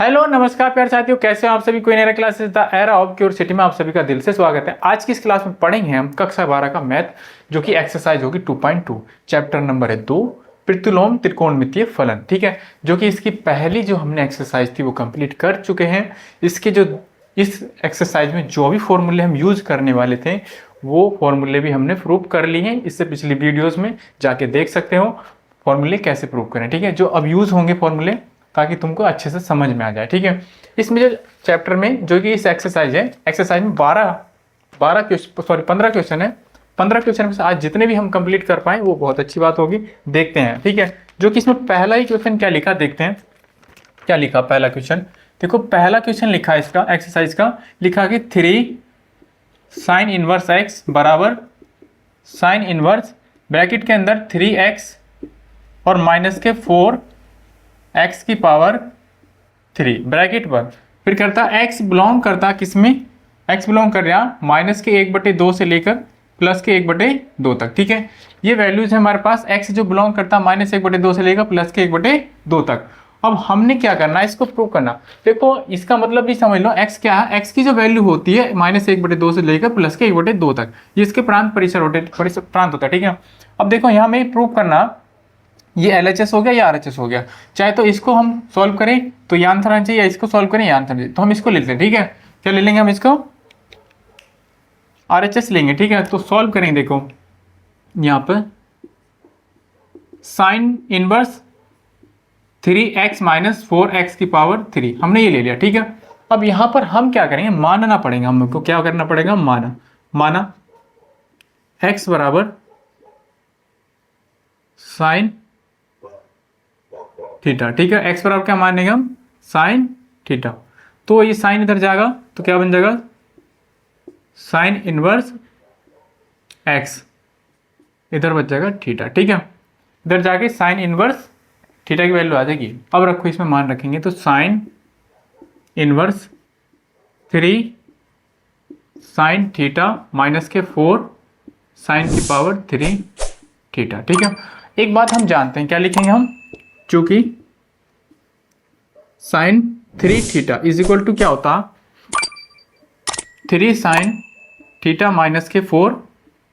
Hello नमस्कार प्यारे साथियों, कैसे हो आप सभी। कोई नया classes the era of cure city में आप सभी का दिल से स्वागत है। आज की इस क्लास में पढ़ेंगे हम कक्षा 12 का मैथ, जो कि एक्सरसाइज होगी 2.2। चैप्टर नंबर है 2, प्रतिलोम त्रिकोणमितीय फलन। ठीक है, जो कि इसकी पहली जो हमने एक्सरसाइज थी वो कंप्लीट कर चुके हैं। इसके जो इस एक्सरसाइज में जो भी फॉर्मूले हम यूज करने वाले थे वो फॉर्मूले भी हमने प्रूव कर लिए हैं। इससे पिछली वीडियोज में जाके देख सकते हो फॉर्मूले कैसे प्रूव करें। ठीक है, जो अब यूज होंगे फॉर्मूले ताकि तुमको अच्छे से समझ में आ जाए। ठीक है, इसमें जो चैप्टर में जो कि इस एक्सरसाइज है, एक्सरसाइज में 15 क्वेश्चन है। 15 क्वेश्चन में से आज जितने भी हम कंप्लीट कर पाए वो बहुत अच्छी बात होगी। देखते हैं। ठीक है, जो कि इसमें पहला ही क्वेश्चन क्या लिखा देखते हैं। क्या लिखा पहला क्वेश्चन, देखो पहला क्वेश्चन लिखा है इसका एक्सरसाइज का, लिखा कि 3 साइन इनवर्स एक्स बराबर साइन इनवर्स ब्रैकेट के अंदर 3x और माइनस के 4x की पावर 3 ब्रैकेट पर। फिर करता x बिलोंग करता किसमें, x बिलोंग कर रहा माइनस के 1/2 से लेकर प्लस के 1/2 तक। ठीक है, ये वैल्यूज है हमारे पास। x जो बिलोंग करता माइनस 1/2 से लेकर प्लस के 1/2 तक। अब हमने क्या करना है, इसको प्रूव करना। देखो इसका मतलब भी समझ लो, x क्या है, x की जो वैल्यू होती है माइनस 1/2 से लेकर प्लस के 1/2 तक, ये इसके प्रांत प्रांत होता है। ठीक है, अब देखो यहाँ में प्रूव करना, ये LHS हो गया या RHS हो गया। चाहे तो इसको हम सॉल्व करें तो ये आंसर आना चाहिए, या इसको सॉल्व करें ये आंसर चाहिए। तो हम इसको लेते हैं। ठीक है, क्या ले लेंगे हम, इसको RHS लेंगे। ठीक है, तो सॉल्व करेंगे। देखो यहाँ पर sine inverse 3x minus 4x की पावर 3 हमने ये ले लिया। ठीक है, अब यहाँ पर हम क्या करेंगे, मानना पड़ेगा हमको। क्या करना पड़ेगा, माना x बराबर साइन थीटा। ठीक है, x बराबर क्या मानेंगे हम, साइन थीटा। तो ये साइन इधर जाएगा तो क्या बन जाएगा, साइन इनवर्स x, इधर बच जाएगा थीटा। ठीक है, इधर जाके साइन इनवर्स थीटा की वैल्यू आ जाएगी। अब रखो, इसमें मान रखेंगे तो sine inverse 3 sine theta minus के 4 साइन की पावर 3 थीटा। ठीक है, एक बात हम जानते हैं, क्या लिखेंगे हम, चूंकि sine 3 theta is equal to क्या होता, 3 साइन थीटा माइनस के 4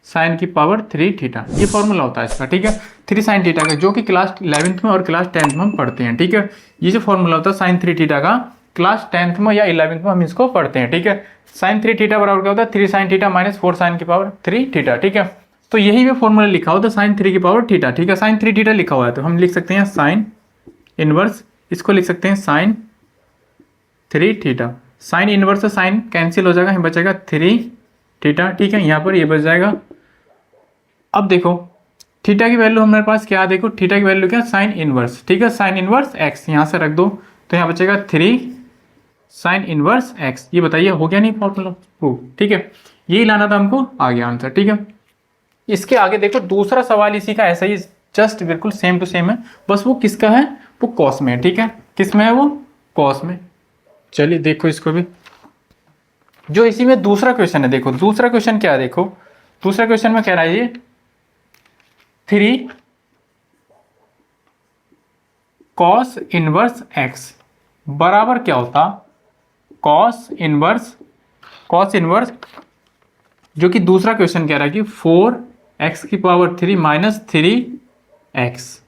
साइन की पावर 3 थीटा, ये फॉर्मूला होता है इसका। ठीक है, 3 साइन थीटा का, जो कि क्लास 11th में और क्लास 10th में हम पढ़ते हैं। ठीक है, ये जो फॉर्मूला होता है साइन 3 थीटा का, क्लास 10th में या 11th में हम इसको पढ़ते हैं। ठीक है, साइन 3 थीटा बराबर क्या होता है, 3 साइन थीटा माइनस 4 साइन की पावर 3 थीटा। ठीक है, तो यही भी फॉर्मूला लिखा होता है साइन 3 की पावर थीटा। ठीक है, साइन 3 थीटा लिखा हुआ है तो हम लिख सकते हैं साइन इनवर्स, इसको लिख सकते हैं साइन 3 थीटा। साइन इनवर्स से साइन कैंसिल हो जाएगा, यहाँ बचेगा 3 थीटा। ठीक है, यहाँ पर ये बच जाएगा। अब देखो थीटा की वैल्यू हमारे पास क्या है, देखो थीटा की वैल्यू क्या, साइन इनवर्स। ठीक है, साइन इनवर्स x यहाँ से रख दो तो यहाँ बचेगा 3 साइन इनवर्स x। ये बताइए हो गया नहीं फॉर्मूला प्रूफ। ठीक है, यही लाना था हमको, आ गया आंसर। ठीक है, इसके आगे देखो दूसरा सवाल इसी का ऐसा ही जस्ट बिल्कुल सेम टू सेम है, बस वो किसका है, वो कॉस में है। ठीक है, किस में है, वो कॉस में। चलिए देखो इसको भी, जो इसी में दूसरा क्वेश्चन है। देखो दूसरा क्वेश्चन क्या है, देखो दूसरा क्वेश्चन में कह रहा है ये 3 कॉस इनवर्स x बराबर क्या होता, कॉस इनवर्स जो कि दूसरा क्वेश्चन कह रहा है कि 4x की पावर 3 माइनस 3x।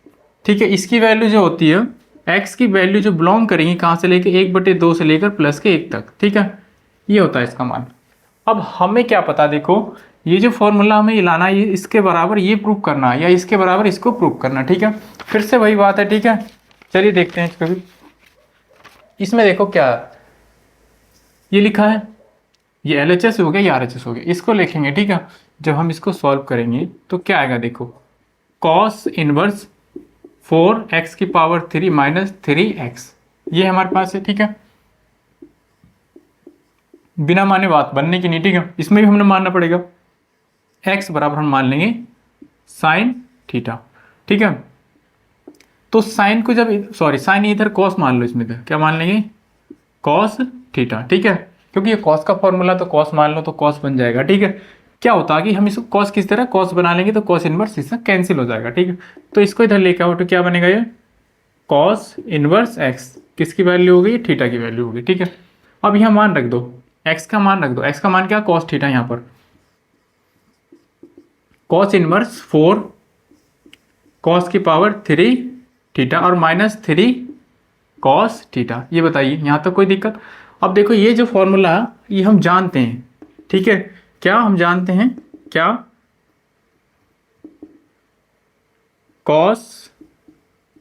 ठीक है, इसकी वैल्यू जो होती है, x की वैल्यू जो बिलोंग करेंगी कहाँ से लेकर 1/2 से लेकर प्लस के 1 तक। ठीक है, ये होता है इसका मान। अब हमें क्या पता, देखो ये जो फॉर्मूला हमें ये लाना है, ये इसके बराबर ये प्रूव करना है या इसके बराबर इसको प्रूव करना। ठीक है, फिर से वही बात है। ठीक है, चलिए देखते हैं इसको भी। इसमें देखो क्या ये लिखा है, ये LHS हो गया या RHS हो गया, इसको लिखेंगे। ठीक है, जब हम इसको सॉल्व करेंगे तो क्या आएगा, देखो कॉस इनवर्स 4x की पावर 3 माइनस 3x, ये हमारे पास है। ठीक है, बिना माने बात बनने की नहीं। ठीक है, इसमें भी हमने मानना पड़ेगा, x बराबर हम मान लेंगे साइन थीटा। ठीक है, तो साइन को जब साइन इधर कॉस मान लो, इसमें क्या मान लेंगे, कॉस थीटा। ठीक है, क्योंकि ये कॉस का फॉर्मूला तो कॉस मान लो तो कॉस बन जाएगा। ठीक है, क्या होता है कि हम इसको कॉस किस तरह कॉस बना लेंगे तो कॉस इनवर्स इससे कैंसिल हो जाएगा। ठीक है, तो इसको इधर लेकर आओ तो क्या बनेगा, ये कॉस इनवर्स एक्स किसकी वैल्यू होगी, थीटा की वैल्यू होगी। ठीक है, अब यहाँ मान रख दो, एक्स का मान रख दो, एक्स का मान क्या, कॉस थीटा, यहाँ पर कॉस इनवर्स 4 कॉस की पावर 3 थीटा और -3 कॉस थीटा। ये बताइए यहाँ तक कोई दिक्कत। अब देखो ये जो फॉर्मूला ये हम जानते हैं, ठीक है, क्या हम जानते हैं, क्या कॉस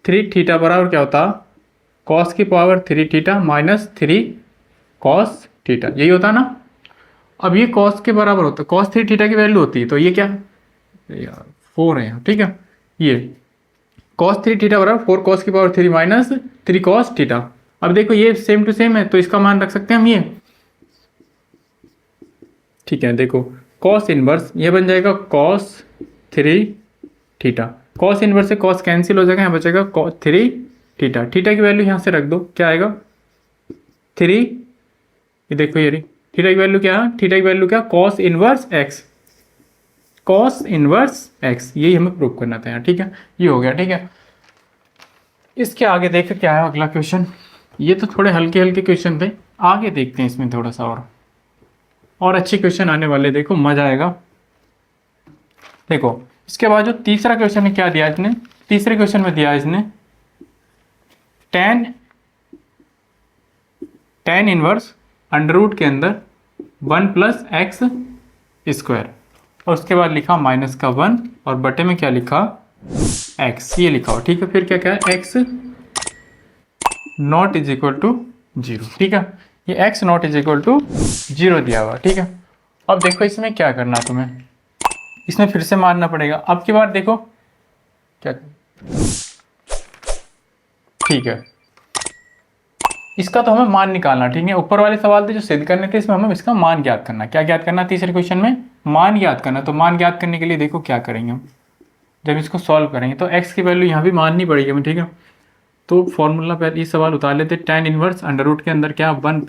3 थीटा बराबर क्या होता, कॉस की पावर 3 थीटा -3 कॉस थीटा, यही होता ना। अब ये कॉस के बराबर होता है, कॉस 3 थीटा की वैल्यू होती है, तो ये क्या यार 4 है यहाँ, ठीक है, ये कॉस 3 थीटा बराबर 4 कॉस की पावर 3 -3 कॉस थीटा। अब देखो ये सेम टू सेम है तो इसका मान रख सकते हैं हम ये, ठीक है। देखो कॉस इनवर्स ये बन जाएगा कॉस 3 थीटा, कॉस इनवर्स से कॉस कैंसिल हो जाएगा, यहाँ बचेगा कॉस 3 थीटा, थीटा की वैल्यू यहाँ से रख दो, क्या आएगा 3, ये देखो ये रही थीटा की वैल्यू क्या है, थीटा की वैल्यू क्या, cos inverse x, cos inverse x, यही हमें प्रूव करना था यहाँ। ठीक है, ये हो गया। ठीक है, इसके आगे देखो क्या है अगला क्वेश्चन। ये तो थोड़े हल्के हल्के क्वेश्चन थे, आगे देखते हैं इसमें थोड़ा सा और अच्छे क्वेश्चन आने वाले, देखो मजा आएगा। देखो इसके बाद जो तीसरा क्वेश्चन है क्या दिया इसने, तीसरे क्वेश्चन में दिया इसने tan इनवर्स अंडर रूट के अंदर 1 + x², और उसके बाद लिखा -1 और बटे में क्या लिखा x, ये लिखा हो। ठीक है, फिर क्या क्या है, x not is equal to 0। ठीक है, ये x not is equal to 0 दिया हुआ। ठीक है, अब देखो इसमें क्या करना है तुम्हें, इसमें फिर से मानना पड़ेगा। अब की बार देखो क्या, ठीक है, इसका तो हमें मान निकालना। ठीक है, ऊपर वाले सवाल थे जो सिद्ध करने थे, इसमें हमें इसका मान ज्ञात करना। क्या ज्ञात करना, तीसरे क्वेश्चन में मान ज्ञात करना। तो मान ज्ञात करने के लिए देखो क्या करेंगे हम, जब इसको सॉल्व करेंगे तो x की वैल्यू यहाँ भी माननी पड़ेगी हमें। ठीक है, तो फॉर्मूला पहले ये सवाल उतार लेते, tan इनवर्स अंडर रूट के अंदर क्या 1 +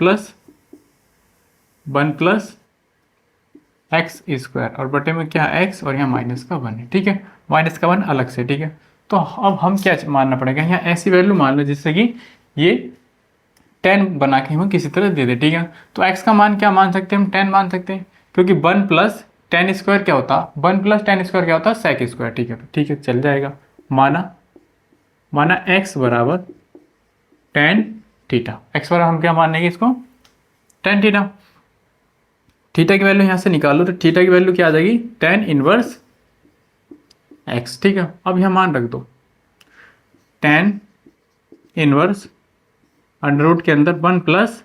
x² और बटे में क्या x और यहाँ -1 है। ठीक है, -1 अलग से। ठीक है, तो अब हम क्या मानना पड़ेगा, यहाँ ऐसी वैल्यू मान लो जिससे कि ये 10 बना के हम किसी तरह दे दे। ठीक है, तो x का मान क्या मान सकते हैं हम, 10 मान सकते हैं, क्योंकि 1 + tan² क्या होता, 1 + tan² क्या होता, sec²। ठीक है, तो ठीक है चल जाएगा, माना x बराबर tan थीटा, x बराबर हम क्या मानेंगे इसको tan थीटा। थीटा की वैल्यू यहाँ से निकालो तो थीटा की वैल्यू क्या आ जाएगी, tan इनवर्स x। ठीक है, अब यहाँ मान रख दो, tan इनवर्स अंडर रूट के अंदर 1 +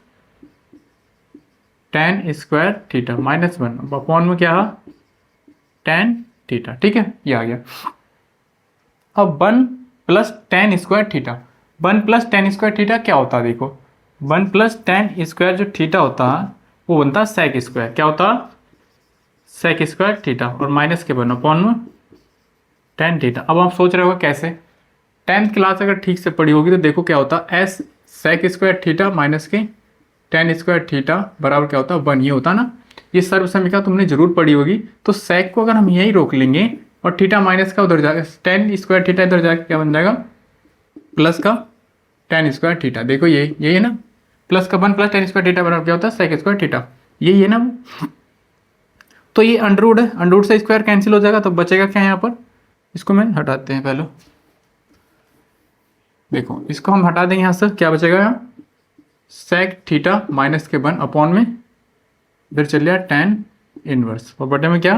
tan² थीटा -1 अपॉन में क्या tan थीटा। ठीक है, ये आ गया। अब 1 + tan² थीटा, 1 + tan² थीटा क्या होता है, देखो 1 + tan² जो थीटा होता है वो बनता है sec², क्या होता sec² थीटा और माइनस के 1 अपॉन में tan थीटा। अब आप सोच रहे होगा कैसे, 10th क्लास अगर ठीक से पढ़ी होगी तो देखो क्या होता s sec² थीटा माइनस के tan² थीटा बराबर क्या होता है 1, ये होता ना। ये सर्वसमीकरण तुमने जरूर पढ़ी होगी। तो sec को अगर हम यही रोक लेंगे और थीटा माइनस का उधर जाएगा, tan² थीटा इधर जाके क्या बन जाएगा प्लस का tan² थीटा। देखो ये है ना, प्लस का 1 + tan² थीटा बराबर क्या होता है sec² थीटा, यही है ना। तो ये अंडर रूट है, अंडर रूट से स्क्वायर कैंसिल हो जाएगा तो बचेगा क्या यहाँ पर, इसको मैं हटाते हैं पहले। देखो इसको हम हटा देंगे यहाँ से, क्या बचेगा यहाँ sec थीटा माइनस के 1 अपॉन में इधर चल गया tan इनवर्स और बटे में क्या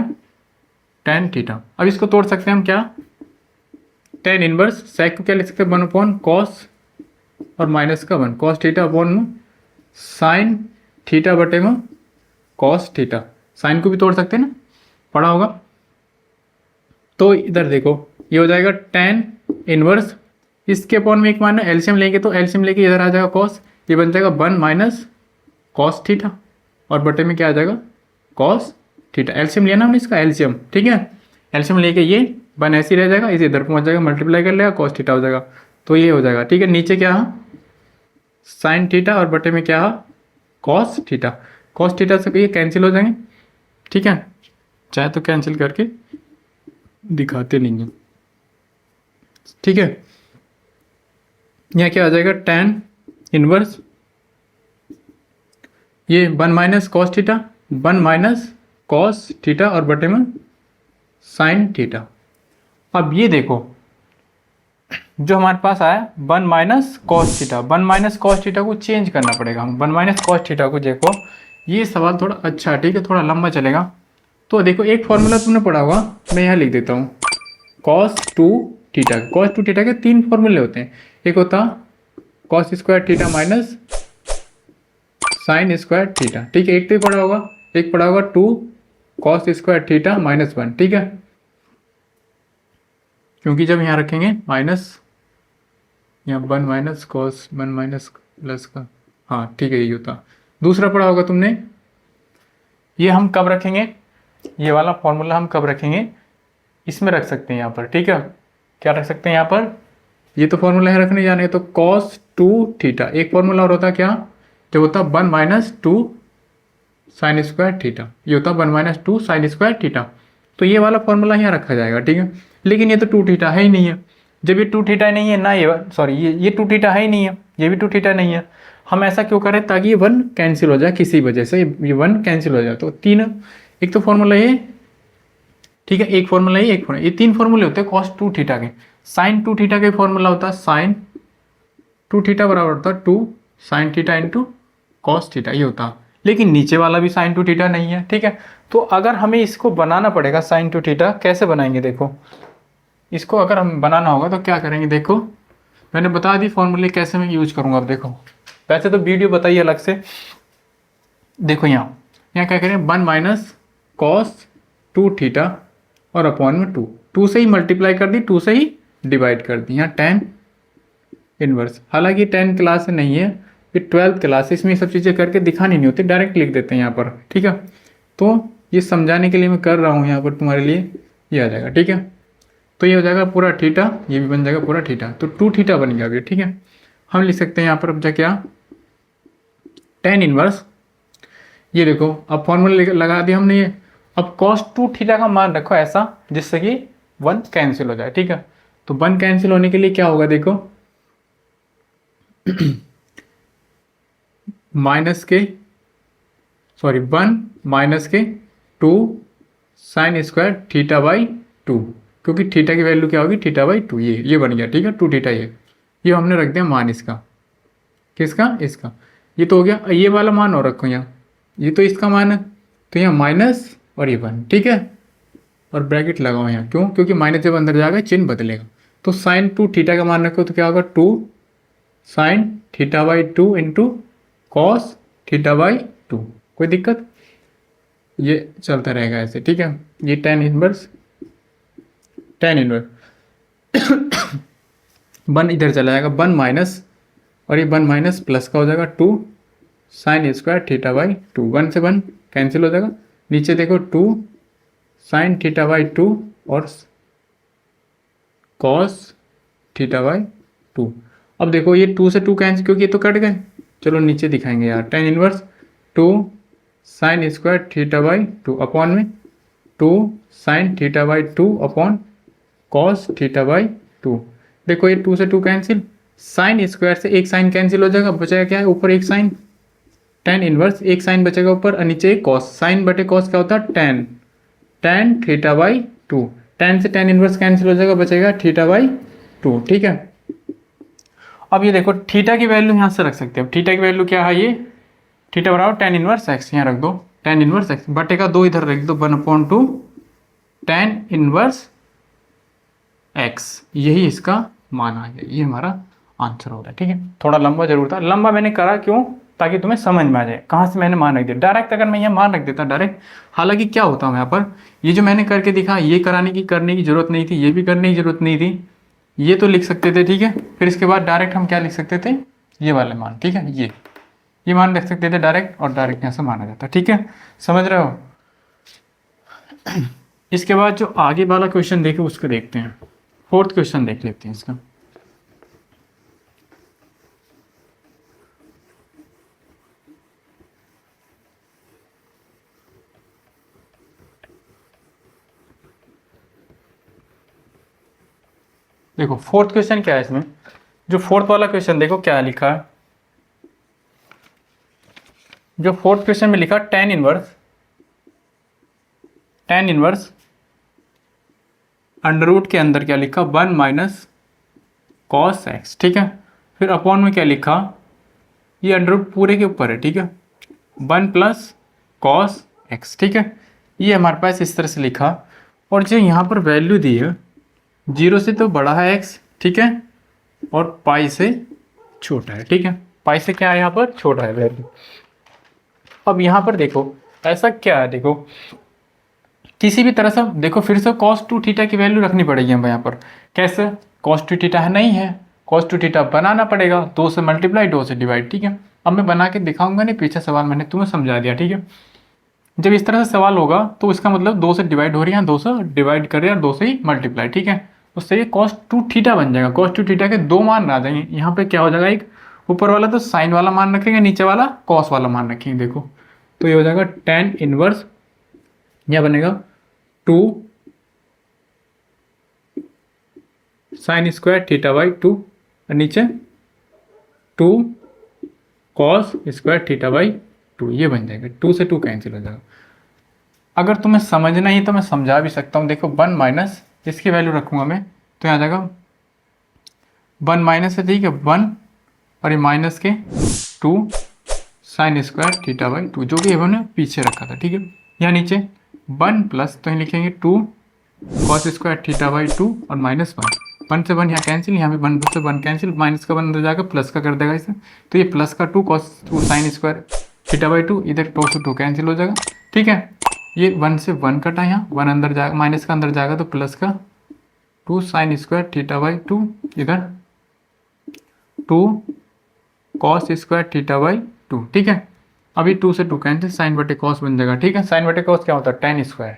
tan थीटा। अब इसको तोड़ सकते हैं हम, क्या tan इनवर्स sec को क्या लिख सकते हैं 1 अपॉन कॉस और माइनस का 1 कॉस थीटा अपॉन में साइन थीटा बटे में कॉस थीटा। साइन को भी तोड़ सकते हैं ना, पढ़ा होगा। तो इधर देखो ये हो जाएगा tan इनवर्स, इसके अपॉन में एक मानना एलसीएम लेंगे तो एलसीएम लेके इधर आ जाएगा कॉस, ये बन जाएगा 1 - कॉस थीटा और बटे में क्या आ जाएगा कॉस थीटा। एलसीएम लिया ना हमने इसका एलसीएम, ठीक है, एलसीएम लेके ये 1 ऐसे ही रह जाएगा, इसे इधर पहुंच जाएगा, मल्टीप्लाई कर लेगा कॉस थीटा हो जाएगा, तो ये हो जाएगा। ठीक है, नीचे क्या है साइन थीटा और बटे में क्या है कॉस थीटा। कॉस थीटा से ये कैंसिल हो जाएंगे। ठीक है, चाहे तो कैंसिल करके दिखाते नहीं हैं। ठीक है, यहाँ क्या आ जाएगा, tan इनवर्स ये 1 minus cos theta, 1 minus cos theta और बटे में साइन थीटा। अब ये देखो जो हमारे पास आया 1 minus cos theta, 1 minus cos theta को चेंज करना पड़ेगा हम। 1 माइनस कॉस थीटा को देखो, ये सवाल थोड़ा अच्छा है, ठीक है, थोड़ा लंबा चलेगा। तो देखो एक फॉर्मूला तुमने पढ़ा होगा, मैं यहाँ लिख देता हूँ। Cos two theta, cos two theta के 3 फॉर्मूले होते हैं। एक होता cos square theta minus sine square theta, ठीक है, एक तो ही पढ़ा होगा। एक पढ़ा होगा 2 कॉस स्क्वायर थीटा माइनस 1, ठीक है, क्योंकि जब यहाँ रखेंगे माइनस, यहाँ 1 माइनस कॉस 1 माइनस प्लस का, हाँ ठीक है, यही होता। दूसरा पढ़ा होगा तुमने, ये हम कब रखेंगे, ये वाला फॉर्मूला हम कब रखेंगे, इसमें रख सकते हैं यहाँ पर, ठीक है। क्या रख सकते हैं यहाँ पर, ये तो फॉर्मूला है रखने जाने, तो कॉस टू थीटा। एक फॉर्मूला और होता क्या, जो होता 1 माइनस 2 साइन स्क्वायर थीटा, ये होता 1 माइनस 2 साइन स्क्वायर थीटा। तो ये वाला फॉर्मूला यहाँ रखा जाएगा, ठीक है। लेकिन ये तो 2 थीटा है ही नहीं है। जब ये 2 थीटा नहीं है ना, ये सॉरी ये 2 थीटा है ही नहीं है, ये भी 2 थीटा नहीं है। हम ऐसा क्यों करें, ताकि ये 1 कैंसिल हो जाए, किसी वजह से ये 1 कैंसिल हो जाए। तो 3, एक तो फॉर्मूला ये, ठीक है, एक फॉर्मूला ये, एक फॉर्मूला ये, 3 फॉर्मूले होते हैं कॉस टू थीटा के। साइन टू थीटा का फॉर्मूला होता है साइन टू थीटा बराबर होता है 2 sine theta into cos theta, ये होता। लेकिन नीचे वाला भी साइन टू थीटा नहीं है, ठीक है। तो अगर हमें इसको बनाना पड़ेगा साइन टू थीटा, कैसे बनाएंगे देखो, इसको अगर हम बनाना होगा तो क्या करेंगे, देखो मैंने बता दी फॉर्मूले कैसे मैं यूज करूंगा। अब देखो, वैसे तो वीडियो बताइए अलग से। देखो यहाँ यहाँ क्या करें, 1 माइनस कॉस टू थीटा और अपॉन में 2 से ही मल्टीप्लाई कर दी, 2 से ही डिवाइड कर दी। यहाँ tan इनवर्स, हालांकि 10 क्लास नहीं है, फिर 12th क्लास, इसमें सब चीज़ें करके दिखानी नहीं होती, डायरेक्ट लिख देते हैं यहाँ पर, ठीक है। तो ये समझाने के लिए मैं कर रहा हूँ यहाँ पर तुम्हारे लिए, ये आ जाएगा, ठीक है। तो ये हो जाएगा पूरा थीटा, ये भी बन जाएगा पूरा थीटा, तो 2 थीटा बन गया अभी, ठीक है। हम लिख सकते हैं यहाँ पर अब जा क्या, tan इनवर्स, ये देखो अब फॉर्मूला लगा दिया हमने ये। अब cos 2 थीटा का मान रखो ऐसा जिससे कि 1 कैंसिल हो जाए, ठीक है। तो 1 कैंसिल होने के लिए क्या होगा, देखो माइनस के, सॉरी 1 माइनस के 2 साइन स्क्वायर थीटा बाई 2, क्योंकि थीटा की वैल्यू क्या होगी, थीटा बाई 2, ये बन गया, ठीक है, 2 थीटा। ये हमने रख दिया मान इसका, किसका, इसका। ये तो हो गया, ये वाला मान और रखो यहाँ, ये तो इसका मान है, तो यहाँ माइनस और ये 1, ठीक है, और ब्रैकेट लगाओ यहाँ, क्यों, क्योंकि माइनस जब अंदर जाएगा चिन्ह बदलेगा। तो साइन 2 थीटा का मान रखो, तो क्या होगा 2 sine theta by 2 into cos theta by 2। कोई दिक्कत, ये चलता रहेगा ऐसे, ठीक है। ये tan इनवर्स 1 इधर चला जाएगा, 1 माइनस, और ये 1 माइनस प्लस का हो जाएगा 2 साइन स्क्वायर थीटा बाई 2, 1 से 1 कैंसिल हो जाएगा। नीचे देखो 2 साइन थीटा बाई 2 और कॉस थीटा बाई 2। अब देखो ये 2 से 2 कैंसिल, क्योंकि ये तो कट गए, चलो नीचे दिखाएंगे यार। tan inverse 2 sine square theta by 2 upon में 2 sine theta by 2 upon cos theta by 2। देखो ये 2 से 2 कैंसिल, साइन स्क्वायर से एक साइन कैंसिल हो जाएगा, बचेगा क्या है, ऊपर एक साइन, tan इनवर्स एक साइन बचेगा ऊपर और नीचे एक कॉस, साइन बटे कॉस क्या होता है, tan थीटा बाई 2। tan से tan इनवर्स कैंसिल हो जाएगा, बचेगा थीटा बाई 2, ठीक है। अब ये देखो थीटा की वैल्यू यहाँ से रख सकते हैं। थीटा की वैल्यू क्या है, ये थीटा बराबर tan इनवर्स x, यहाँ रख दो tan इनवर्स x, बटे का 2 इधर रख दो, 1/2 tan इनवर्स x, यही इसका मान आ गया, ये हमारा आंसर हो रहा है, ठीक है। थोड़ा लंबा जरूर था, लंबा मैंने करा क्यों, ताकि तुम्हें समझ में आ जाए कहाँ से मैंने मान रख दिया। डायरेक्ट अगर मैं यहाँ मान रख देता डायरेक्ट, हालांकि क्या होता है यहाँ पर, ये जो मैंने करके दिखा, ये करने की जरूरत नहीं थी, ये भी करने की जरूरत नहीं थी, ये तो लिख सकते थे, ठीक है। फिर इसके बाद डायरेक्ट हम क्या लिख सकते थे, ये वाले मान, ठीक है, ये मान लिख सकते थे डायरेक्ट, और डायरेक्ट यहाँ से माना जाता, ठीक है, समझ रहे हो। इसके बाद जो आगे वाला क्वेश्चन देखे उसको देखते हैं, 4th क्वेश्चन देख लेते हैं इसका। देखो 4th क्वेश्चन क्या है इसमें, जो फोर्थ वाला क्वेश्चन देखो क्या लिखा है। जो फोर्थ क्वेश्चन में लिखा टेन इनवर्स अंडर रूट के अंदर क्या लिखा 1 माइनस कॉस एक्स, ठीक है। फिर अपॉन में क्या लिखा, ये अंडर रूट पूरे के ऊपर है, ठीक है, 1 प्लस कॉस एक्स, ठीक है। ये हमारे पास इस तरह से लिखा। और जो यहाँ पर वैल्यू दी है 0 से तो बड़ा है एक्स, ठीक है, और पाई से छोटा है, ठीक है। पाई से क्या है यहाँ पर छोटा है वैल्यू। अब यहाँ पर देखो ऐसा क्या है, देखो किसी भी तरह से देखो फिर से cos 2 थीटा की वैल्यू रखनी पड़ेगी हम यहाँ पर। कैसे, cos 2 थीटा है नहीं है, cos 2 थीटा बनाना पड़ेगा, 2 से मल्टीप्लाई 2 से डिवाइड, ठीक है। अब मैं बना के दिखाऊंगा नहीं, पीछे सवाल मैंने तुम्हें समझा दिया, ठीक है। जब इस तरह से सवाल होगा तो इसका मतलब 2 से डिवाइड हो रही है, 2 से डिवाइड कर रहे हैं, 2 से ही मल्टीप्लाई, ठीक है। उससे ये cos 2 थीटा बन जाएगा। cos 2 थीटा के 2 मान आ जाएंगे। यहाँ पे क्या हो जाएगा, एक ऊपर वाला तो साइन वाला मान रखेंगे, नीचे वाला कॉस वाला मान रखेंगे। देखो तो ये हो जाएगा tan इनवर्स, यह बनेगा 2 साइन स्क्वायर थीटा बाई 2, और नीचे 2 कॉस स्क्वायर थीटा बाई 2, ये बन जाएगा। 2 से 2 कैंसिल हो जाएगा। अगर तुम्हें समझना ही तो मैं समझा भी सकता हूँ। देखो 1 माइनस इसकी वैल्यू रखूँगा मैं, तो यहाँ जाएगा 1 माइनस है, ठीक है, 1 और ये माइनस के 2 साइन स्क्वायर थीटा बाई 2, जो कि हमने पीछे रखा था, ठीक है। यहाँ नीचे 1 प्लस, तो यहाँ लिखेंगे 2 कॉस स्क्वायर थीटा बाई 2 और माइनस 1 से 1 यहाँ कैंसिल, यहाँ भी 1 से 1 कैंसिल, माइनस का 1 अंदर जाकर प्लस का कर देगा इसे। तो ये प्लस का 2 cos 2 sine square theta by 2, इधर 2 से 2 कैंसिल हो जाएगा, ठीक है। ये 1 से 1 कटा, यहाँ 1 अंदर जाएगा, माइनस का अंदर जाएगा तो प्लस का 2 साइन स्क्वायर थीटा बाई 2, इधर 2 कॉस स्क्वायर थीटा बाई 2, ठीक है। अभी 2 से 2 कैंसिल, साइन बटे कॉस बन जाएगा, ठीक है। साइन बटे कॉस क्या होता है, tan स्क्वायर,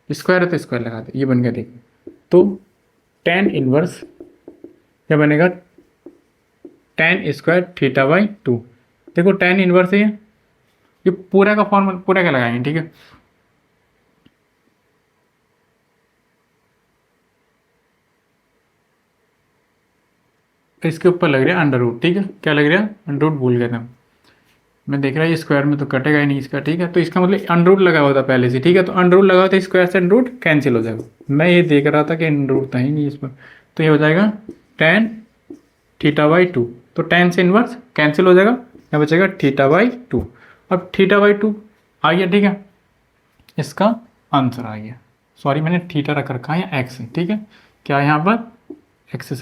स्क्वायर है तो स्क्वायर लगा दे, ये बन गया। देखिए तो tan इनवर्स क्या बनेगा, tan स्क्वायर थीटा बाई 2। देखो tan इनवर्स है ये पूरा का फॉर्मूला पूरा का लगाएंगे, ठीक है। इसके ऊपर लग रहा है अंडर रूट, ठीक है। क्या लग रहा है, अंडर रूट भूल गया था मैं, देख रहा है स्क्वायर में तो कटेगा ही नहीं इसका, ठीक है। तो इसका मतलब अंडर रूट लगा हुआ था पहले से, ठीक है। तो अंडर रूट लगा हुआ था, स्क्वायर से अंडर रूट कैंसिल हो जाएगा। मैं ये देख रहा था कि अंडर रूट था ही नहीं इस पर, तो ये हो जाएगा tan थीटा बाई 2। तो tan से इनवर्स कैंसिल हो जाएगा, यहाँ बचेगा थीटा बाई 2। अब थीटा बाई 2 आ गया, ठीक है, इसका आंसर आ गया। सॉरी मैंने थीटा रख रखा है यहाँ एक्स है, ठीक है। क्या है यहाँ पर, एक्स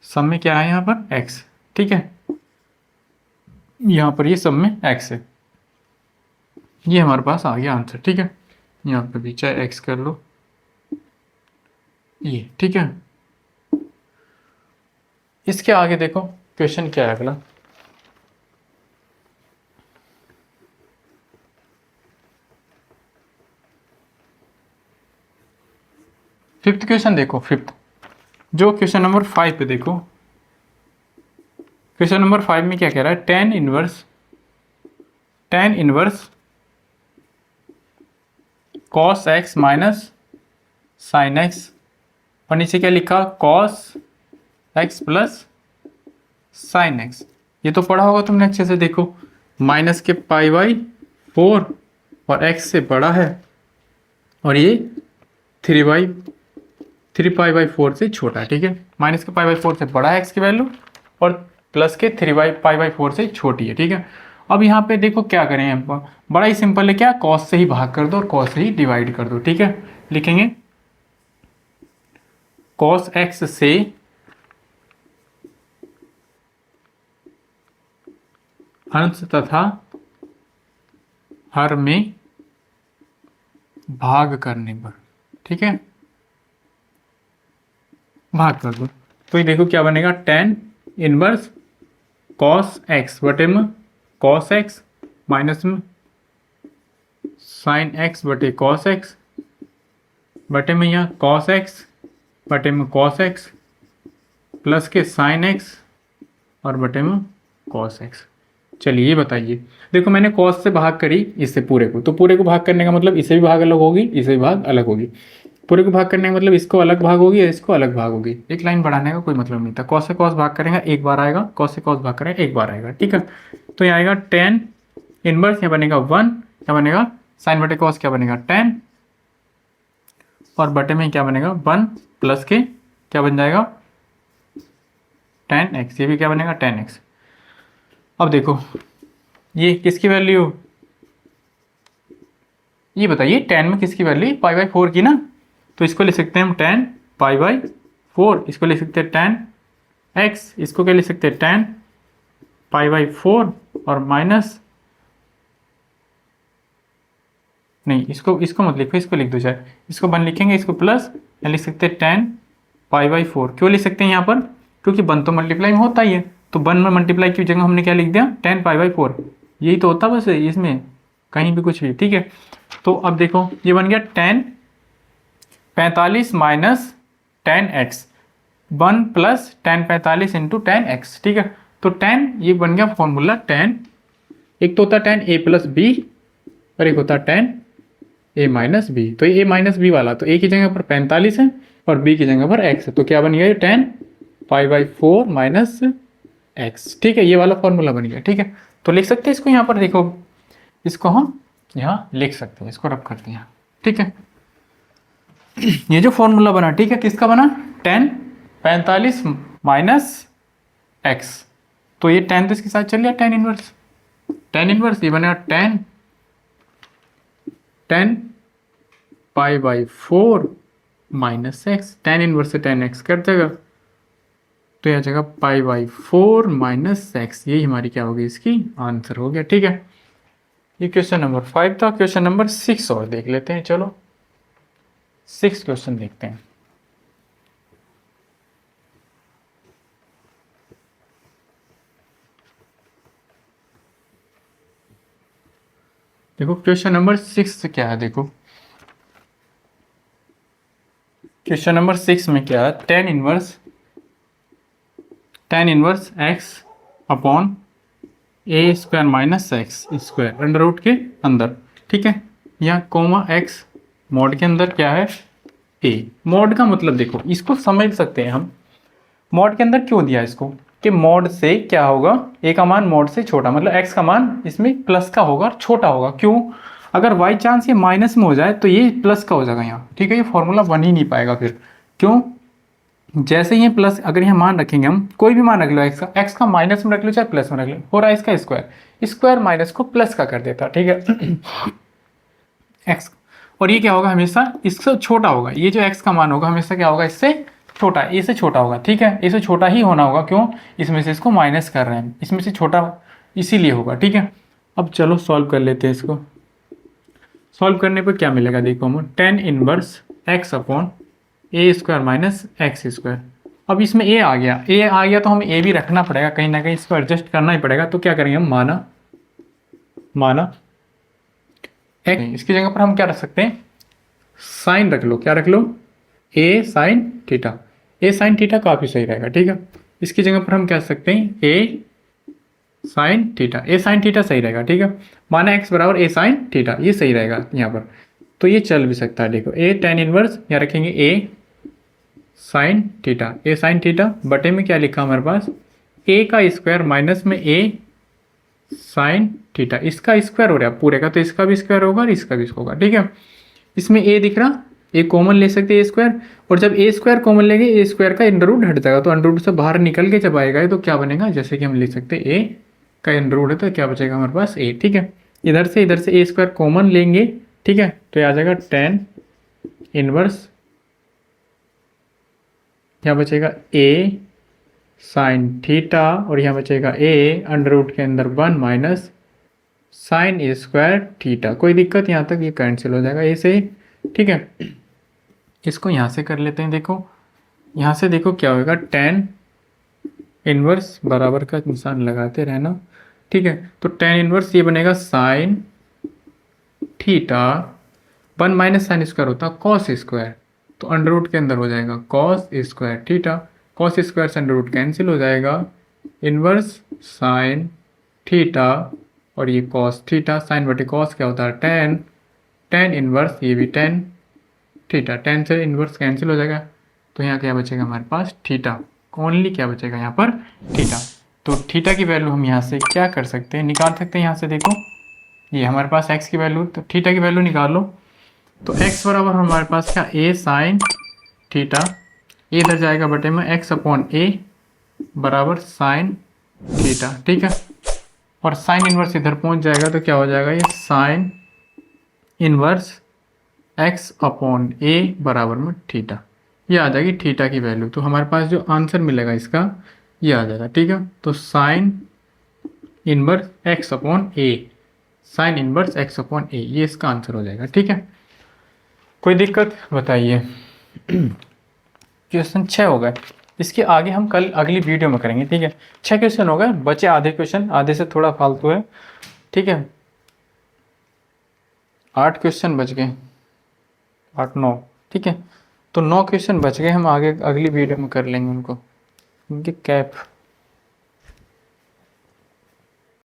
सम में क्या है यहाँ पर एक्स, ठीक है। यहाँ पर ये सब में x है, ये हमारे पास आ गया आंसर, ठीक है। यहाँ पे भी चाहे x कर लो ये, ठीक है। इसके आगे देखो क्वेश्चन क्या है अगला। फिफ्थ क्वेश्चन देखो, फिफ्थ जो क्वेश्चन नंबर 5 पे देखो। क्वेश्चन नंबर 5 में क्या कह रहा है, tan inverse cos x minus sine x, और नीचे क्या लिखा cos x plus sine x। ये तो पढ़ा होगा तुमने अच्छे से। देखो माइनस के पाई बाई 4 और x से बड़ा है, और ये 3 पाई बाई 4 से छोटा है, ठीक है। माइनस के पाई बाई 4 से बड़ा है x की वैल्यू, और प्लस के 3 पाई बाई 4 से छोटी है, ठीक है। अब यहाँ पे देखो क्या करें, हम बड़ा ही सिंपल है, क्या कॉस से ही भाग कर दो और कॉस से ही डिवाइड कर दो, ठीक है। लिखेंगे कॉस एक्स से अंश तथा हर में भाग करने पर, ठीक है, भाग कर दो। तो ये देखो क्या बनेगा, tan इनवर्स कॉस एक्स बटे में कॉस एक्स माइनस में साइन एक्स बटे कॉस एक्स बटे में यहाँ कॉस एक्स बटे में कॉस एक्स प्लस के साइन एक्स और बटे में कॉस एक्स। चलिए ये बताइए, देखो मैंने कॉस से भाग करी इससे पूरे को, तो पूरे को भाग करने का मतलब इसे भी भाग अलग होगी, इसे भी भाग अलग होगी। पूरे को भाग करने का मतलब इसको अलग भाग होगी या इसको अलग भाग होगी, एक लाइन बढ़ाने का कोई मतलब नहीं था। कॉस से कॉस भाग करेंगे एक बार आएगा, कॉस से कॉस भाग करेंगे एक बार आएगा, ठीक है। तो यहाँ आएगा टेन इनवर्स, यहाँ बनेगा 1, क्या बनेगा साइन बटे कॉस क्या बनेगा 10, और बटे में क्या बनेगा 1 प्लस के क्या बन जाएगा 10x, ये भी क्या बनेगा 10x। अब देखो ये किसकी वैल्यू, ये बताइए 10 में किसकी वैल्यू π/4 की ना, तो इसको ले सकते हैं हम 10 π/4, इसको ले सकते हैं 10x, इसको क्या ले सकते हैं 10 π/4 और माइनस, नहीं इसको मत लिखो, इसको लिख दो चाहे, इसको 1 लिखेंगे, इसको प्लस, या लिख सकते हैं 10 π/4। क्यों लिख सकते हैं यहाँ पर, क्योंकि 1 तो मल्टीप्लाई में होता ही है, तो 1 में मल्टीप्लाई की जगह हमने क्या लिख दिया 10 π/4, यही तो होता बस इसमें, कहीं भी कुछ भी, ठीक है। तो अब देखो ये बन गया 10 45 minus 10x, 1 plus 10 45 into 10x, ठीक है। तो 10 ये बन गया फॉर्मूला 10, एक तो होता है 10a प्लस बी और एक होता है 10a माइनस बी। तो ये a माइनस बी वाला तो a की जगह पर 45 है और b की जगह पर x है, तो क्या बन गया ये 10 π/4 माइनस x, ठीक है। ये वाला फॉर्मूला बन गया, ठीक है। तो लिख सकते हैं इसको यहाँ पर, देखो इसको हम यहाँ लिख सकते हैं, इसको रब करते हैं, ठीक है। ये जो फॉर्मूला बना, ठीक है, किसका बना 10 45 माइनस x, तो ये 10 तो इसके साथ चल गया 10 इनवर्स ये बनेगा 10 π/4 माइनस x, 10 इनवर्स से 10x कर देगा, तो यह जगह π/4 माइनस x, यही हमारी क्या होगी इसकी आंसर हो गया, ठीक है। ये क्वेश्चन नंबर 5 था। क्वेश्चन नंबर 6 और देख लेते हैं, चलो 6 क्वेश्चन देखते हैं। देखो क्वेश्चन नंबर 6 क्या है, देखो क्वेश्चन नंबर 6 में क्या है, tan inverse x upon a square minus x square under root के अंदर, ठीक है। यहाँ कोमा x मॉड के अंदर क्या है a, मॉड का मतलब देखो इसको समझ सकते हैं हम, मॉड के अंदर क्यों दिया इसको कि मॉड से क्या होगा, a का मान मॉड से छोटा, मतलब x का मान इसमें प्लस का होगा और छोटा होगा। क्यों, अगर बाई चांस ये माइनस में हो जाए तो ये प्लस का हो जाएगा यहाँ, ठीक है। ये फॉर्मूला बन ही नहीं पाएगा फिर, क्यों, जैसे ये प्लस, अगर यहाँ मान रखेंगे हम, कोई भी मान रख लो x का माइनस में रख लो चाहे प्लस में रख लो, हो रहा है इसका स्क्वायर माइनस को प्लस का कर देता, ठीक है x, और ये क्या होगा हमेशा इससे छोटा होगा, ये जो x का मान होगा हमेशा क्या होगा इससे छोटा, ए से छोटा होगा, ठीक है। ए से छोटा ही होना होगा, क्यों, इसमें से इसको माइनस कर रहे हैं, इसमें से छोटा इसीलिए होगा, ठीक है। अब चलो सॉल्व कर लेते हैं इसको। सॉल्व करने पर क्या मिलेगा, देखो हम tan इनवर्स x अपॉन ए स्क्वायर माइनस एक्स स्क्वायर। अब इसमें a आ गया तो हमें a भी रखना पड़ेगा, कहीं ना कहीं इसको एडजस्ट करना ही पड़ेगा। तो क्या करेंगे हम, माना x, इसकी जगह पर हम क्या रख सकते हैं, साइन रख लो, क्या रख लो a साइन थीटा काफ़ी सही रहेगा, ठीक है। इसकी जगह पर हम क्या सकते हैं a साइन थीटा सही रहेगा, ठीक है। माना x बराबर a साइन थीटा, ये सही रहेगा यहाँ पर, तो ये चल भी सकता है। देखो a tan इनवर्स यहाँ रखेंगे a साइन थीटा बटे में क्या लिखा हमारे पास a का स्क्वायर माइनस में a साइन थीटा, इसका स्क्वायर हो रहा है पूरे का, तो इसका भी स्क्वायर होगा और इसका भी होगा, ठीक है। इसमें a दिख रहा, a कॉमन ले सकते हैं a स्क्वायर, और जब a स्क्वायर कॉमन लेंगे a स्क्वायर का अंडर रूट हट जाएगा, तो अंडर रूट से बाहर निकल के जब आएगा तो क्या बनेगा, जैसे कि हम लिख सकते हैं a का अंडर रूट है तो क्या बचेगा हमारे पास a, ठीक है। इधर से a स्क्वायर कॉमन लेंगे, ठीक है, तो ये आ जाएगा tan इनवर्स, यहाँ बचेगा a साइन थीटा और यहाँ बचेगा a अंडर रूट के अंदर 1 माइनस साइन स्क्वायर थीटा। कोई दिक्कत, यहाँ तक ये कैंसिल हो जाएगा a से, ठीक है। इसको यहाँ से कर लेते हैं, देखो यहाँ से देखो क्या होगा, tan इनवर्स बराबर का निशान लगाते रहना, ठीक है। तो tan इनवर्स ये बनेगा sine theta, 1 minus sine square होता है कॉस स्क्वायर, तो अंडर रूट के अंदर हो जाएगा cos square theta, cos square से अंडर रूट कैंसिल हो जाएगा, इनवर्स साइन थीटा और ये कॉस थीटा, साइन बटे कॉस क्या होता है tan इनवर्स, ये भी tan थीटा। टेन से इन्वर्स कैंसिल हो जाएगा, तो यहाँ क्या बचेगा हमारे पास थीटा, ओनली क्या बचेगा यहाँ पर थीटा। तो थीटा की वैल्यू हम यहाँ से क्या कर सकते हैं, निकाल सकते हैं। यहाँ से देखो ये हमारे पास x की वैल्यू, तो थीटा की वैल्यू निकाल लो। तो x बराबर हमारे पास क्या, a साइन थीटा, ए इधर जाएगा बटे में x अपॉन ए बराबर साइन थीटा, ठीक है। और साइन इनवर्स इधर पहुंच जाएगा तो क्या हो जाएगा, ये साइन इनवर्स x अपॉन ए बराबर में थीटा, ये आ जाएगी थीटा की वैल्यू। तो हमारे पास जो आंसर मिलेगा इसका ये आ जाएगा, ठीक है। तो साइन इनवर्स x अपॉन ए, साइन इनवर्स x अपॉन ए, ये इसका आंसर हो जाएगा, ठीक है। कोई दिक्कत बताइए। क्वेश्चन 6 हो गए, इसके आगे हम कल अगली वीडियो में करेंगे, ठीक है। 6 क्वेश्चन हो गए, बचे आधे क्वेश्चन, आधे से थोड़ा फालतू है, ठीक है। 8 क्वेश्चन बच गए, 8 9, ठीक है। तो 9 क्वेश्चन बच गए, हम आगे अगली वीडियो में कर लेंगे उनको, उनके कैप